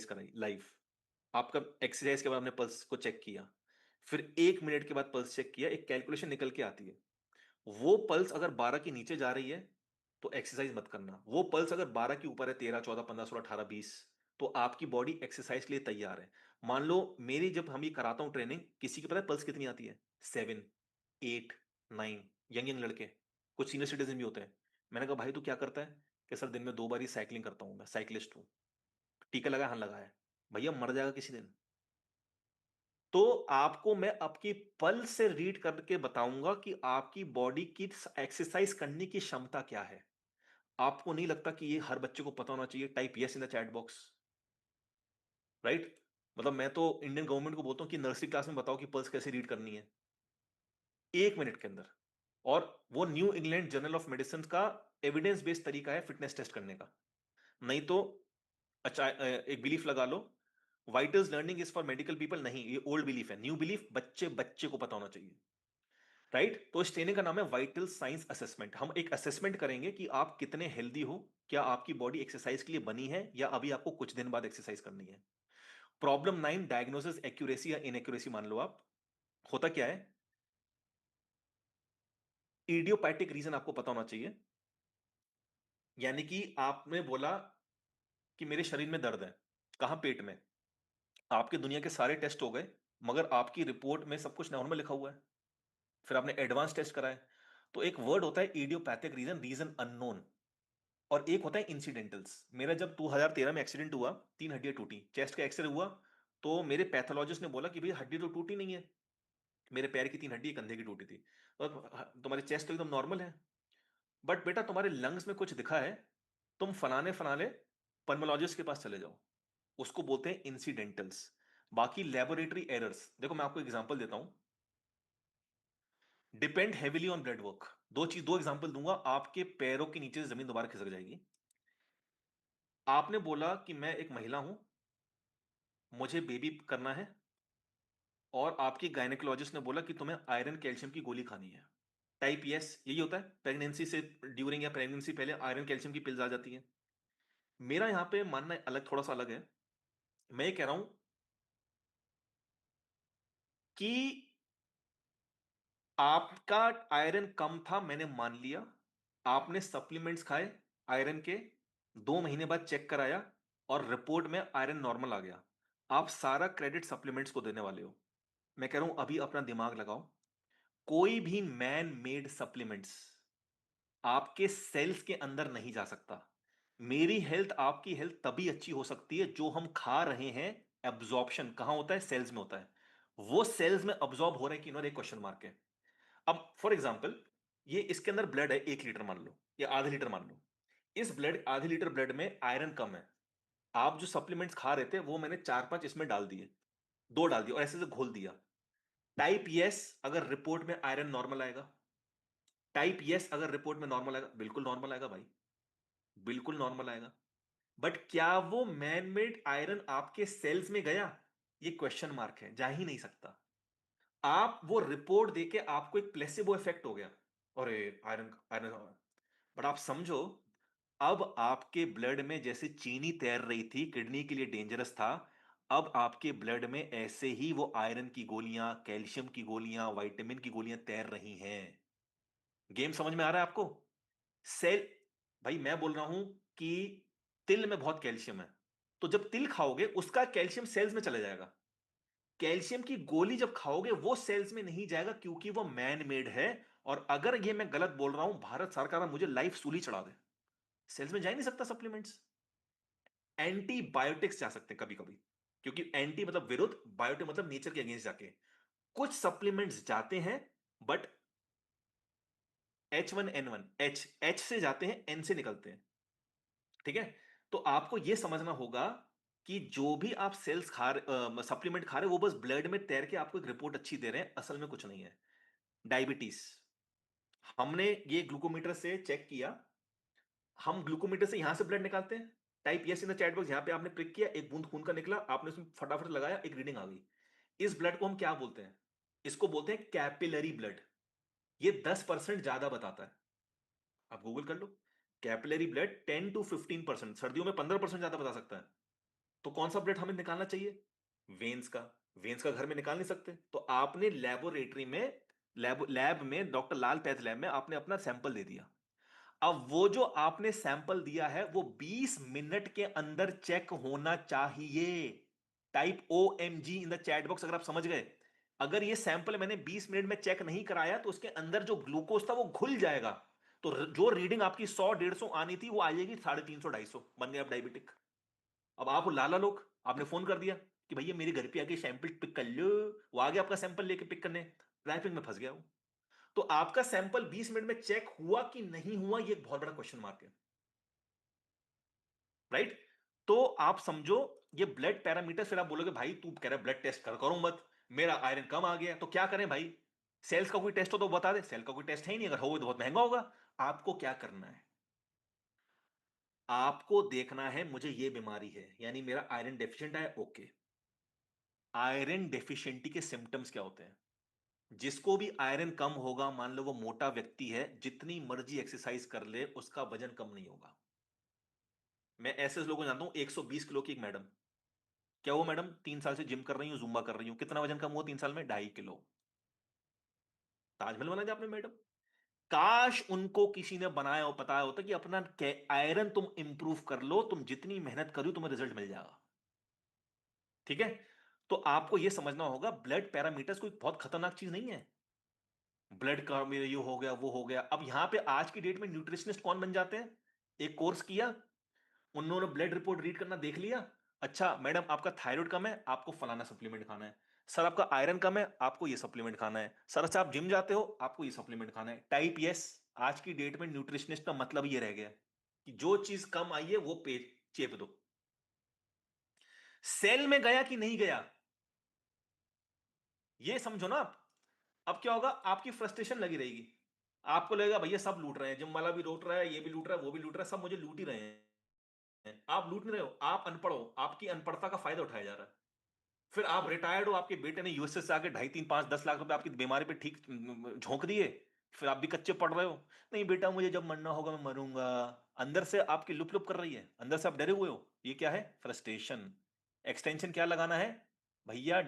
कराई लाइव। आपका एक्सरसाइज के बाद आपने पल्स को चेक किया, फिर 1 मिनट के बाद पल्स चेक किया, एक कैलकुलेशन निकल के आती है। वो पल्स अगर 12 के नीचे जा रही है, तो एक्सरसाइज मत करना। वो पल्स अगर 12 के ऊपर है, 13, 14, 15, 16, 18, 20, तो आपकी बॉडी एक्सरसाइज के लिए तैयार है। मान लो मेरी जब हम ये कराता हूँ ट्रेनिंग, किसी की पता है पल्स कितनी आती है? 7, 8, 9, यंग यंग लड़के, कुछ सीनियर सिटीजन भी होते हैं। मैंने कहा भाई तू क्या करता है? कि सर दिन में 2 बार ही साइकिलिंग करता हूँ, मैं साइकिलिस्ट हूँ। टीका लगा? हाँ लगाया है। भैया मर जाएगा किसी दिन। तो आपको मैं आपकी पल्स से रीड करके बताऊंगा कि आपकी बॉडी की एक्सरसाइज करने की क्षमता क्या है। आपको नहीं लगता कि ये हर बच्चे को पता होना चाहिए? Type yes in the chat box. Right? मतलब मैं तो इंडियन गवर्नमेंट को बोलता हूं कि नर्सरी क्लास में बताओ कि पल्स कैसे रीड करनी है 1 मिनट के अंदर। और वो new England journal of medicine का एविडेंस बेस्ड तरीका है फिटनेस टेस्ट करने का। नहीं तो अच्छा, एक बिलीफ लगा लो, vitals learning is for medical people. No, ये ओल्ड बिलीफ है। न्यू बिलीफ, बच्चे बच्चे को पता होना चाहिए। राइट? तो इस ट्रेनिंग का नाम है वाइटल साइंस असेसमेंट। हम एक असेसमेंट करेंगे कि आप कितने हेल्दी हो, क्या आपकी बॉडी एक्सरसाइज के लिए बनी है, या अभी आपको कुछ दिन बाद एक्सरसाइज करनी है। प्रॉब्लम 9, डायग्नोसिस एक्यूरेसी या इनएक्यूरेसी मान लो आप। होता क्या है? इडियोपैथिक रीजन आपको पता होना चाहिए। यानी कि आपने बोला कि मेरे शरीर में दर्द है। कहां? पेट में। आपके दुनिया के सारे टेस्ट हो गए, मगर आपकी रिपोर्ट में सब कुछ नॉर्मल लिखा हुआ है। फिर आपने एडवांस टेस्ट कराए। तो एक वर्ड होता है इडियोपैथिक रीजन, रीजन अननोन। और एक होता है इंसिडेंटल्स। मेरा जब 2013 में एक्सीडेंट हुआ, 3 हड्डियां टूटी, चेस्ट का एक्सरे हुआ, तो मेरे पैथोलॉजिस्ट ने बोला कि भाई हड्डी तो टूटी नहीं है। मेरे पैर की 3 हड्डी, कंधे की टूटी थी, और तुम्हारे चेस्ट तो एकदम नॉर्मल है। बट बेटा तुम्हारे लंग्स में कुछ दिखा है, तुम फलाने फलाने पल्मोलॉजिस्ट के पास चले जाओ। उसको बोलते हैं इंसिडेंटल्स। बाकी लेबोरेटरी एरर्स, देखो मैं आपको एग्जांपल देता हूं। Depend heavily on blood work. दो एग्जांपल दूंगा, आपके पैरों के नीचे से जमीन दोबारा खिसक जाएगी। आपने बोला कि मैं एक महिला हूं, मुझे बेबी करना है, और आपकी गायनेकोलॉजिस्ट ने बोला कि तुम्हें आयरन कैल्शियम की गोली खानी है। टाइप यस, यही होता है। प्रेगनेंसी से ड्यूरिंग या प्रेगनेंसी पहले आयरन कैल्शियम की पिल्स आ जाती हैं। मेरा यहां पे मानना अलग, थोड़ा सा अलग है। मैं ये कह रहा हूं कि आपका आयरन कम था, मैंने मान लिया। आपने सप्लीमेंट्स खाए आयरन के, 2 महीने बाद चेक कराया, और रिपोर्ट में आयरन नॉर्मल आ गया। आप सारा क्रेडिट सप्लीमेंट्स को देने वाले हो। मैं कह रहा हूं अभी अपना दिमाग लगाओ। कोई भी मैन मेड सप्लीमेंट्स आपके सेल्स के अंदर नहीं जा सकता। मेरी हेल्थ, आपकी हेल्थ तभी अच्छी हो सकती है जो हम खा रहे हैं। एब्जॉर्प्शन कहां होता है? सेल्स में होता है। वो सेल्स में अब्जॉर्ब हो रहे हैं कि नहीं, एक क्वेश्चन मार्क है। अब फॉर एग्जाम्पल, ये इसके अंदर ब्लड है 1 लीटर मान लो, या आधे लीटर मान लो। इस ब्लड, आधे लीटर ब्लड में आयरन कम है। आप जो सप्लीमेंट्स खा रहे थे, वो मैंने 4-5 इसमें डाल दिए, 2 डाल दिए और ऐसे से घोल दिया। टाइप यस अगर रिपोर्ट में आयरन नॉर्मल आएगा। टाइप यस अगर रिपोर्ट में नॉर्मल आएगा, बिल्कुल नॉर्मल आएगा भाई, बिल्कुल नॉर्मल आएगा। बट क्या वो मैन मेड आयरन आपके सेल्स में गया? ये क्वेश्चन मार्क है, जा ही नहीं सकता। आप वो रिपोर्ट देके आपको एक प्लेसिबो इफेक्ट हो गया, अरे आयरन आयरन। बट आप समझो, अब आपके ब्लड में जैसे चीनी तैर रही थी, किडनी के लिए डेंजरस था, अब आपके ब्लड में ऐसे ही वो आयरन की गोलियां, कैल्शियम की गोलियां, विटामिन की गोलियां तैर रही हैं। गेम समझ में आ रहा है आपको? सेल, भाई मैं बोल रहा हूं कि तिल में बहुत कैल्शियम है, तो जब तिल खाओगे उसका कैल्शियम सेल्स में चला जाएगा। कैल्शियम की गोली जब खाओगे वो सेल्स में नहीं जाएगा, क्योंकि वो मैन मेड है। और अगर ये मैं गलत बोल रहा हूं, भारत सरकार मुझे लाइफ सूली चढ़ा दे, सेल्स में जा ही नहीं सकता सप्लीमेंट्स। एंटीबायोटिक्स जा सकते हैं कभी कभी, क्योंकि एंटी मतलब विरुद्ध, बायोटिक मतलब नेचर के अगेंस्ट जाके। कुछ सप्लीमेंट्स जाते हैं, बट H1N1, एच से जाते हैं, एन से निकलते हैं। ठीक है? तो आपको यह समझना होगा कि जो भी आप सेल्स खा रहे, सप्लीमेंट खा रहे, वो बस ब्लड में तैर के आपको एक रिपोर्ट अच्छी दे रहे हैं, असल में कुछ नहीं है। डायबिटीज, हमने ये ग्लूकोमीटर से चेक किया। हम ग्लूकोमीटर से यहां से ब्लड निकालते हैं। Type yes in the chat box, यहां पे आपने क्लिक किया, एक बूंद खून का निकला, आपने उसमें फटाफट लगाया, एक रीडिंग आ गई। इस ब्लड को हम क्या बोलते हैं? इसको बोलते हैं कैपिलरी ब्लड। ये 10% ज्यादा बताता है। आप गूगल कर लो, कैपिलरी ब्लड 10 to 15%, सर्दियों में 15% ज्यादा बता सकता है। तो कौन सा ब्लड हमें निकालना चाहिए? वेन्स का। वेन्स का घर में निकाल नहीं सकते, तो आपने लेबोरेटरी में, लैब में, डॉक्टर लाल पैथ लैब में आपने अपना सैंपल दे दिया। अब वो जो आपने सैंपल दिया है वो 20 मिनट के अंदर चेक होना चाहिए। Type OMG in the chat box अगर आप समझ गए। अगर ये सैंपल मैंने 20 मिनट में चेक नहीं कराया तो उसके अंदर जो ग्लूकोज था वो घुल जाएगा। तो जो रीडिंग आपकी 100-150 आनी थी वो आ जाएगी 350-250, बन गया आप डायबिटिक। अब आप लाला लोग, आपने फोन कर दिया कि भैया मेरे घर पे आके सैंपल पिक कर लो। वो आ गया आपका सैंपल लेके पिक करने, ट्रैफिक में फंस गया वो। तो आपका सैंपल 20 मिनट में चेक हुआ कि नहीं हुआ, ये एक बहुत बड़ा क्वेश्चन मार्क है। राइट? तो आप समझो ये ब्लड पैरामीटर, फिर आप बोलोगे भाई तू कह रहा ब्लड टेस्ट कर करो मत, मेरा आयरन कम आ गया, तो क्या करें भाई? सेल्स का कोई टेस्ट हो तो बता दे। सेल का कोई टेस्ट है ही नहीं, अगर हो तो बहुत महंगा होगा। आपको क्या करना है? आपको देखना है मुझे ये बीमारी है, यानी मेरा आयरन डेफिशिएंट है, ओके। आयरन डेफिशिएंटी के सिम्टम्स क्या होते हैं? जिसको भी आयरन कम होगा, मान लो वो मोटा व्यक्ति है, जितनी मर्जी एक्सरसाइज कर ले उसका वजन कम नहीं होगा। मैं ऐसे लोगों को जानता हूं, 120 किलो की एक मैडम, क्या वो मैडम 3 साल से जिम कर रही हूँ, जुम्बा कर रही हूँ, कितना वजन कम हुआ 3 साल में? 2.5 किलो। ताजमहल बना दिया आपने मैडम। काश उनको किसी ने बनाया हो, पता होता कि अपना आयरन तुम इंप्रूव कर लो, तुम जितनी मेहनत करो तुम्हें रिजल्ट मिल जाएगा। ठीक है? तो आपको यह समझना होगा ब्लड पैरामीटर्स कोई बहुत खतरनाक चीज नहीं है। ब्लड का मेरा ये हो गया वो हो गया, अब यहां पे आज की डेट में न्यूट्रिशनिस्ट कौन बन जाते हैं? एक कोर्स किया, उन्होंने ब्लड रिपोर्ट रीड करना देख लिया। अच्छा मैडम आपका थायराइड कम है, आपको फलाना सप्लीमेंट खाना है। सर आपका आयरन कम है, आपको ये सप्लीमेंट खाना है। सर अच्छा आप जिम जाते हो, आपको ये सप्लीमेंट खाना है। Type yes. आज की डेट में न्यूट्रिशनिस्ट का मतलब ये रह गया कि जो चीज कम आई है वो पेट चेप दो। सेल में गया कि नहीं गया, ये समझो ना आप। अब क्या होगा, आपकी फ्रस्ट्रेशन लगी रहेगी। आपको लगेगा भैया सब लूट रहे हैं, जिम वाला भी लूट रहा है, ये भी लूट रहा है, वो भी लूट रहा है, सब मुझे लूट ही रहे हैं। आप लूट नहीं रहे हो, आप अनपढ़ हो, आपकी अनपढ़ता का फायदा उठाया जा रहा है। फिर आप रिटायर्ड हो, आपके बेटे ने यूएसए से आके 2.5, 3, 5, 10 लाख रुपए आपकी बीमारी पे ठीक झोंक दिए। फिर आप भी कच्चे पड़ रहे हो। नहीं बेटा मुझे जब मरना होगा मैं मरूंगा। अंदर से आपकी लुप लुप कर रही है, अंदर से आप डरे हुए हो। ये क्या है? फ्रस्ट्रेशन। एक्सटेंशन क्या लगाना है भैया?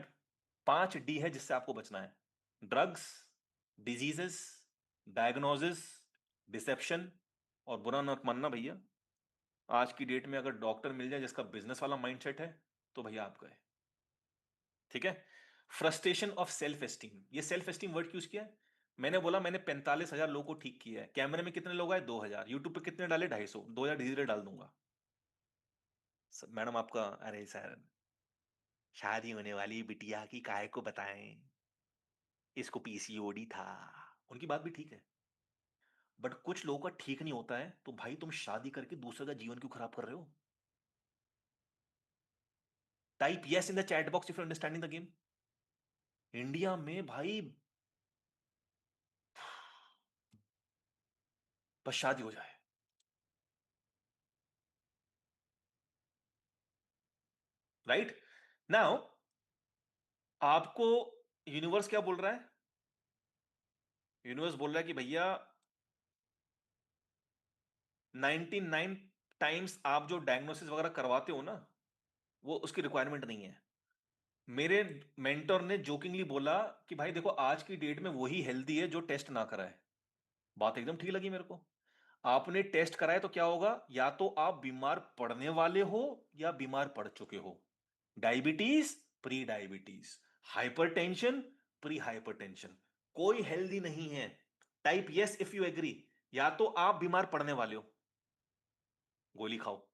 5D है जिससे आपको बचना है। ड्रग्स, डिजीजेस, डायग्नोसिस, डिसेप्शन, और बुरा मत मानना भैया, आज की डेट में अगर डॉक्टर मिल जाए जिसका बिजनेस वाला माइंडसेट है तो भैया आप गए। ठीक है? फ्रस्ट्रेशन ऑफ सेल्फ एस्टीम, ये सेल्फ एस्टीम वर्ड यूज किया है। मैंने बोला मैंने 45,000 लोगों को ठीक किया है, कैमरे में कितने लोग आए? 2,000। यूट्यूब पे कितने डाले? 250। 2,000 धीरे धीरे डाल दूंगा। मैडम आपका, अरे सर शादी होने वाली बिटिया की काहे को बताएं, इसको PCOD था। उनकी बात भी ठीक है, बट कुछ लोगों का ठीक नहीं होता है तो भाई तुम शादी करके दूसरे का जीवन क्यों खराब कर रहे हो? Type yes in the chat box if you understanding the game. India में भाई बस शादी हो जाए। राइट? नाउ आपको यूनिवर्स क्या बोल रहा है? यूनिवर्स बोल रहा है कि भैया 99 टाइम्स आप जो डायग्नोसिस वगैरह करवाते हो ना, वो उसकी रिक्वायरमेंट नहीं है। मेरे मेंटर ने जोकिंगली बोला कि भाई देखो आज की डेट में वही हेल्दी है जो टेस्ट ना कराए। बात एकदम ठीक लगी मेरे को। आपने टेस्ट कराया तो क्या होगा, या तो आप बीमार पड़ने वाले हो या बीमार पड़ चुके हो। Diabetes, pre diabetes, hypertension, pre hypertension, कोई हेल्दी नहीं है। Type yes if you agree. या तो आप बीमार पड़ने वाले हो, गोली खाओ,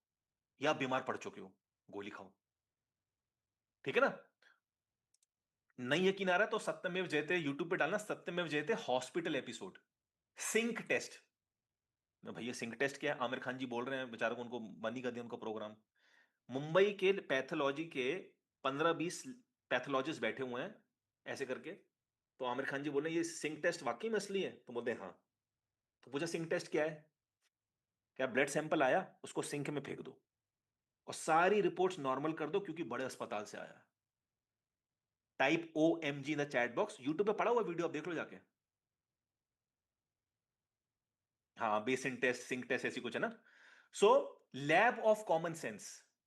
या बीमार पड़ चुके हो, गोली खाओ। ठीक है ना? नहीं यकीन आ रहा है तो सत्यमेव जयते यूट्यूब पे डालना, सत्यमेव जयते हॉस्पिटल एपिसोड, सिंक टेस्ट। भैया सिंक टेस्ट क्या है? आमिर खान जी बोल रहे हैं, बेचारों को उनको बंद ही कर दिया उनका प्रोग्राम। मुंबई के पैथोलॉजी के 15-20 पैथोलॉजिस्ट बैठे हुए हैं ऐसे करके। तो आमिर खान जी बोल रहे हैं ये सिंक टेस्ट वाकई में असली है? तो बोलते हैं हाँ। तो पूछा सिंक टेस्ट क्या है? क्या ब्लड सैंपल आया उसको सिंक में फेंक दो और सारी रिपोर्ट्स नॉर्मल कर दो क्योंकि बड़े अस्पताल से आया है। Type OMG in the chat box, YouTube पे पड़ा हुआ वीडियो, आप देख लो जाके। हाँ बेसिन टेस्ट, सिंक टेस्ट ऐसी कुछ है ना। सो लैब ऑफ कॉमन सेंस,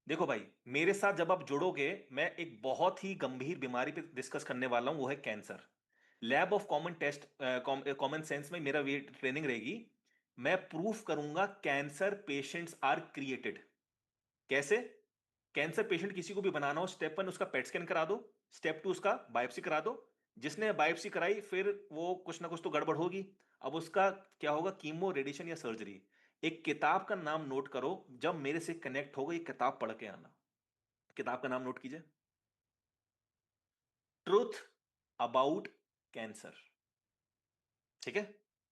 देखो भाई, मेरे साथ जब आप जुड़ोगे, मैं एक बहुत ही गंभीर बीमारी पे डिस्कस करने वाला हूं, वो है cancer. Lab of common test, common sense में मेरा ये ट्रेनिंग रहेगी। मैं प्रूफ करूंगा कैंसर पेशेंट्स आर क्रिएटेड। कैसे? कैंसर पेशेंट किसी को भी बनाना हो, स्टेप 1 उसका पेट स्कैन करा दो, स्टेप 2 उसका बायोप्सी करा दो। जिसने बायोप्सी कराई फिर वो कुछ ना कुछ तो गड़बड़ होगी। अब उसका क्या होगा, कीमो, रेडिएशन या सर्जरी। एक किताब का नाम नोट करो, जब मेरे से कनेक्ट होगा ये किताब पढ़ के आना। किताब का नाम नोट कीजिए, ट्रूथ अबाउट कैंसर। ठीक है?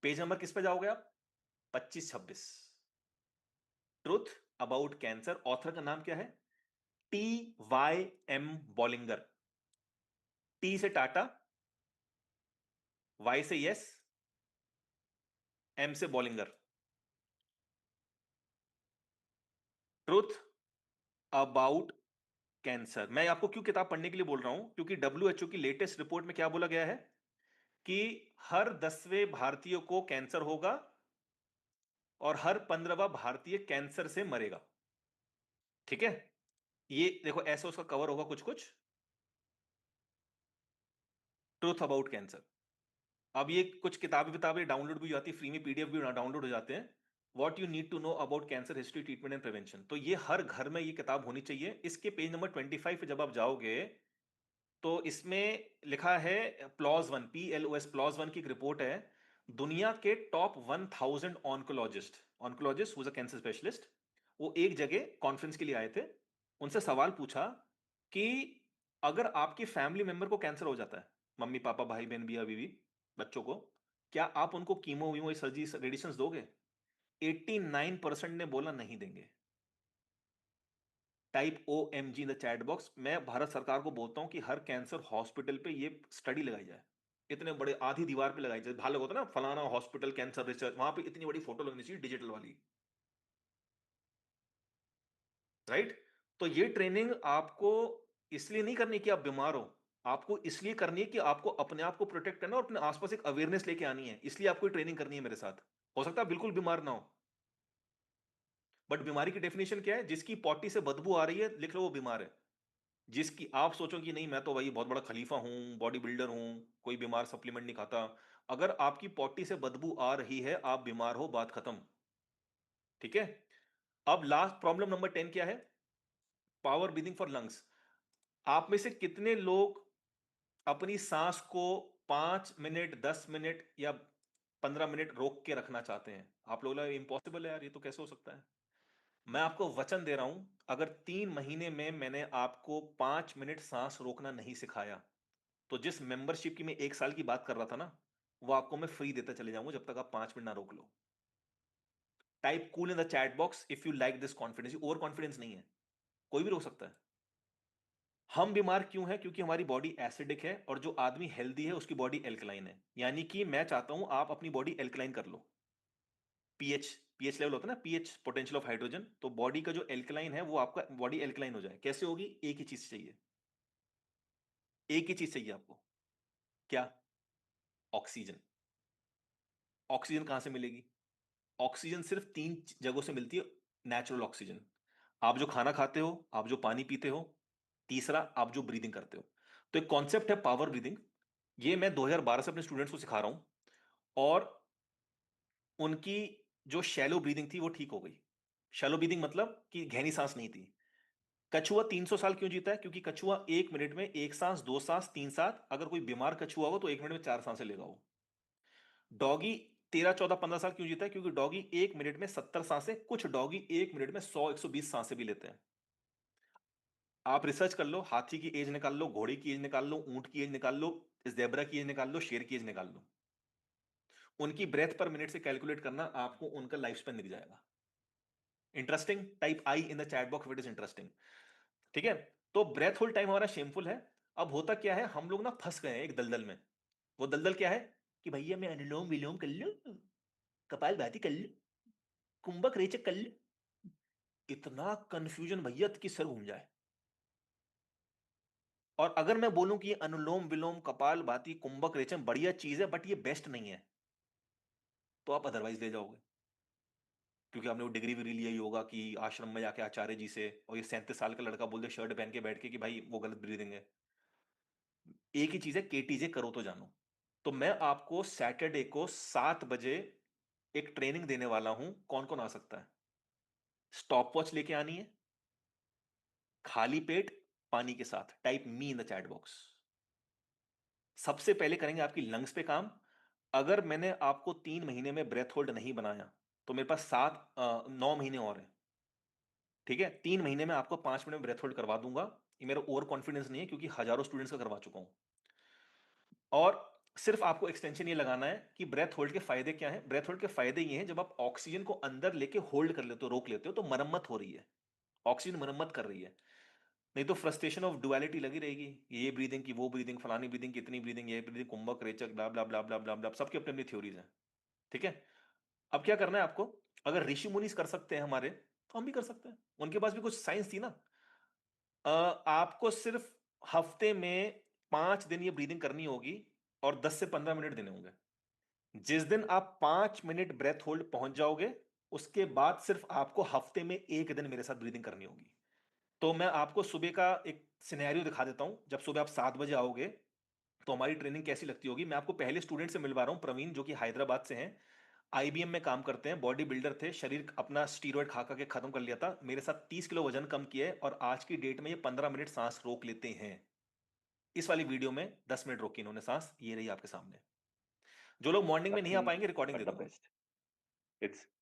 पेज नंबर किस पे जाओगे आप? 25-26। Truth about cancer. ऑथर का नाम क्या है? T. Y. M. Bollinger. T से टाटा, वाई से यस, एम से बॉलिंगर। Truth about cancer. मैं आपको क्यों किताब पढ़ने के लिए बोल रहा हूं, क्योंकि WHO की लेटेस्ट रिपोर्ट में क्या बोला गया है कि हर 10वें भारतीय को कैंसर होगा और हर 15वां भारतीय कैंसर से मरेगा। ठीक है? ये देखो, ऐसा उसका कवर होगा कुछ कुछ। Truth about cancer. अब ये कुछ किताबें डाउनलोड भी हो जाती है फ्री में, PDF भी डाउनलोड हो जाते हैं। What you need to know about cancer history, treatment and prevention. तो ये हर घर में ये किताब होनी चाहिए। इसके पेज नंबर 25 पे जब आप जाओगे तो इसमें लिखा है प्लॉज 1, PLOS, प्लॉज 1 की एक रिपोर्ट है। दुनिया के top 1000 oncologist, oncologist who's a cancer specialist, वो एक जगह कॉन्फ्रेंस के लिए आए थे। उनसे सवाल पूछा कि अगर आपके फैमिली मेंबर को कैंसर हो जाता है, मम्मी पापा भाई बहन बिया बीवी बच्चों को, क्या आप उनको कीमो वीमो सर्जरी रेडिएशन दोगे? 89% ने बोला नहीं देंगे। Type OMG in the chat box. मैं भारत सरकार को बोलता हूं कि हर कैंसर हॉस्पिटल पे ये स्टडी लगाई जाए। इतने बड़े आधी दीवार पे लगाई जाए, भालो होता है ना, फलाना हॉस्पिटल कैंसर रिसर्च, वहां पे इतनी बड़ी फोटो लगनी चाहिए डिजिटल वाली। राइट? तो ये ट्रेनिंग आपको इसलिए नहीं करनी कि आप बीमार हो, आपको इसलिए करनी है कि आपको अपने आप को प्रोटेक्ट करना और अपने आसपास एक अवेयरनेस लेके आनी है, इसलिए आपको ट्रेनिंग करनी है मेरे साथ। हो सकता है बिल्कुल बीमार ना हो, बट बीमारी की डेफिनेशन क्या है? जिसकी पॉटी से बदबू आ रही है, लिख लो वो बीमार है। जिसकी आप सोचो कि नहीं मैं तो भाई बहुत बड़ा खलीफा हूं, बॉडी बिल्डर हूं, कोई बीमार सप्लीमेंट नहीं खाता, अगर आपकी पॉटी से बदबू आ रही है आप बीमार हो, बात खत्म। ठीक है? अब लास्ट प्रॉब्लम नंबर 10 क्या है? Power breathing for lungs. आप में से कितने लोग अपनी सांस को 5 मिनट, 10 मिनट या 15 मिनट रोक के रखना चाहते हैं? आप लोग इम्पॉसिबल है यार, ये तो कैसे हो सकता है? मैं आपको वचन दे रहा हूं, अगर 3 महीने में मैंने आपको 5 मिनट सांस रोकना नहीं सिखाया, तो जिस मेंबरशिप की मैं 1 साल की बात कर रहा था ना, वो आपको मैं फ्री देता चले जाऊंगा जब तक आप 5 मिनट ना रोक लो। Type cool in the chat box if you like this confidence. Over confidence नहीं है, कोई भी रोक सकता है। हम बीमार क्यों हैं? क्योंकि हमारी बॉडी एसिडिक है और जो आदमी हेल्दी है उसकी बॉडी एल्कलाइन है। यानी कि मैं चाहता हूं आप अपनी बॉडी एल्कलाइन कर लो। पीएच, पीएच लेवल होता है ना, पीएच पोटेंशियल ऑफ हाइड्रोजन, तो बॉडी का जो एल्कलाइन है वो आपका बॉडी एल्कलाइन हो जाए। कैसे होगी? एक ही चीज चाहिए, एक ही चीज चाहिए आपको। क्या? ऑक्सीजन। ऑक्सीजन कहां से मिलेगी? ऑक्सीजन सिर्फ 3 जगहों से मिलती है, नेचुरल ऑक्सीजन। आप जो खाना खाते हो, आप जो पानी पीते हो, तीसरा आप जो ब्रीदिंग करते हो। तो एक कॉन्सेप्ट है पावर ब्रीदिंग, ये मैं 2012 से अपने स्टूडेंट्स को सिखा रहा हूं, और उनकी जो शैलो ब्रीदिंग थी वो ठीक हो गई। शैलो ब्रीदिंग मतलब कि गहरी सांस नहीं थी। कछुआ 300 साल क्यों जीता है? क्योंकि कछुआ 1 मिनट में 1 सांस, 2 सांस, 3 सांस, अगर कोई बीमार कछुआ हो तो 1 मिनट में 4 सांसें लेगा वो। डॉगी 13, 14, 15 साल क्यों जीता है? क्योंकि डॉगी 1 मिनट में 70 सांसें, कुछ डॉगी 1 मिनट में 100, 120 सांसें भी लेते हैं। आप रिसर्च कर लो, हाथी की एज निकाल लो, घोड़े की एज निकाल लो, ऊंट की एज निकाल लो, जेब्रा की एज निकाल लो, शेर की एज निकाल लो, उनकी ब्रेथ पर मिनट से कैलकुलेट करना, आपको उनका लाइफ स्पेन दिख जाएगा। Interesting? Type I in the chat box it is interesting. ठीक है? तो ब्रेथ होल्ड टाइम हमारा शेमफुल है। अब होता क्या है, हम लोग ना फंस गए हैं एक दलदल में। वो दलदल क्या है कि भैया मैं अनुलोम विलोम कर लूं, कपाल भाती कर लूं, कुंभक रेचक कर लूं। इतना कंफ्यूजन भैया कि सर घूम जाए। और अगर मैं बोलूं कि ये अनुलोम विलोम कपाल भाती कुंभक रेचन बढ़िया चीज है बट ये बेस्ट नहीं है, तो आप अदरवाइज ले जाओगे। क्योंकि आपने वो डिग्री विग्री लिया ही होगा कि आश्रम में जाके आचार्य जी से, और ये 37 साल का लड़का बोल दे शर्ट पहन के बैठ के कि भाई वो गलत ब्रीदिंग है। एक ही चीज है, केटीजे करो तो जानो। तो मैं आपको सैटरडे को 7 बजे एक ट्रेनिंग देने वाला हूं, कौन कौन आ सकता है? स्टॉप वॉच लेके आनी है, खाली पेट, पानी के साथ, type me in the chat box. सबसे पहले करेंगे आपकी लंग्स पे काम। अगर मैंने आपको 3 महीने में ब्रेथ होल्ड नहीं बनाया, तो मेरे पास 9 महीने और हैं। ठीक है, 3 महीने में आपको 5 मिनट में ब्रेथ होल्ड करवा दूंगा। ये मेरा ओवर कॉन्फिडेंस नहीं है, क्योंकि हजारों स्टूडेंट्स का करवा चुका हूं। और सिर्फ आपको एक्सटेंशन ये लगाना है कि ब्रेथ होल्ड के फायदे क्या हैं। ब्रेथ होल्ड के फायदे ये हैं, जब आप ऑक्सीजन को अंदर लेके होल्ड कर लेते हो, रोक लेते हो, तो मरम्मत हो रही है, ऑक्सीजन मरम्मत कर रही है। नहीं तो फ्रस्ट्रेशन ऑफ डुअलिटी लगी रहेगी, ये ब्रीदिंग की, वो ब्रीदिंग, फलानी ब्रीदिंग, कितनी ब्रीदिंग, ये ब्रीदिंग, कुंभक रेचक, ब्ला ब्ला ब्ला ब्ला ब्ला ब्ला, सबकी अपनी अपनी थ्योरीज हैं। ठीक है, अब क्या करना है आपको? अगर ऋषि मुनि कर सकते हैं हमारे, तो हम भी कर सकते हैं। उनके पास भी कुछ साइंस थी ना। आपको सिर्फ हफ्ते में 5 दिन ये ब्रीदिंग करनी होगी, और 10 से 15 मिनट देने होंगे। जिस दिन आप 5 मिनट ब्रेथ होल्ड पहुंच जाओगे, उसके बाद सिर्फ आपको हफ्ते में 1 दिन मेरे साथ ब्रीदिंग करनी होगी। तो मैं आपको सुबह का एक सिनेरियो दिखा देता हूं। जब सुबह आप 7 बजे आओगे, तो हमारी ट्रेनिंग कैसी लगती होगी। मैं आपको पहले स्टूडेंट से मिलवा रहा हूं, प्रवीण, जो कि हैदराबाद से हैं, आईबीएम में काम करते हैं, बॉडी बिल्डर थे, शरीर अपना स्टीरॉयड खा खा के खत्म कर लिया था, मेरे साथ 30 किलो वजन कम किया है, और आज की डेट में ये 15 मिनट सांस रोक लेते हैं। इस वाली वीडियो में 10 मिनट रोकी इन्होंने सांस, ये रही आपके सामने। जो लोग मॉर्निंग में नहीं आ Lucky पाएंगे, रिकॉर्डिंग दे but the दूंगा। best. It's